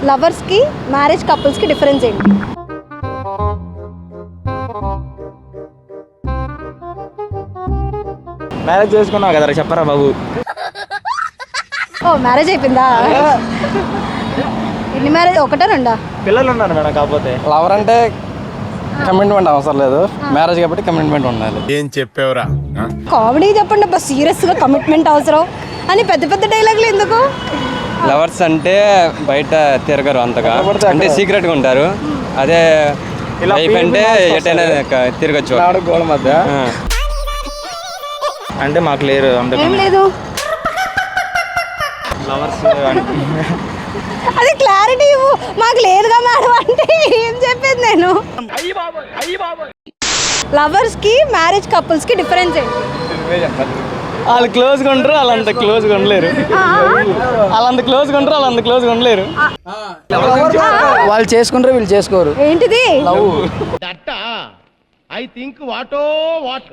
లవర్స్కి marriage కపుల్స్కి difference ఏంటి? Marriage చేసుకున్నావు కదా చెప్పరా బాబు. ఓ మ్యారేజ్ అయిపోయిందా? ఎన్ని మ్యారేజ్? ఒకటా రెండా? పిల్లలు ఉన్నారు మేడం. కాకపోతే లవర్ అంటే కమిట్మెంట్ అవసరం లేదు, మ్యారేజ్ కాబట్టి కమిట్మెంట్ ఉండాలి. ఏం చెప్పేవరా? కామెడీ చెప్పండి అబ్బా, సీరియస్గా కమిట్మెంట్ అవసరం అని పెద్ద పెద్ద డైలాగులు ఎందుకు? లవర్స్ అంటే బయట తిరగరు అంతగా, అంటే సీక్రెట్గా ఉంటారు. అదే లైఫ్ అంటే ఎటైనా తిరగచ్చు గోడ మధ్య. అంటే మాకు లేరు అందుకు. ఏం లేదు, లవర్స్ అది క్లారిటీ ఇవ్వు. మాకు లేదుగా మేడం అంటే ఏం చెప్పేది నేను? లవర్స్కి మ్యారేజ్ కపుల్స్కి డిఫరెన్స్ ఏంటి? వాళ్ళు క్లోజ్గా ఉంటారు, వాళ్ళంత క్లోజ్గా ఉండలేరు. వాళ్ళంత క్లోజ్గా ఉంటారు, వాళ్ళంత క్లోజ్గా ఉండలేరు. వాళ్ళు చేసుకుంటారు, వీళ్ళు చేసుకోరు. ఏంటిది? లవ్. I think what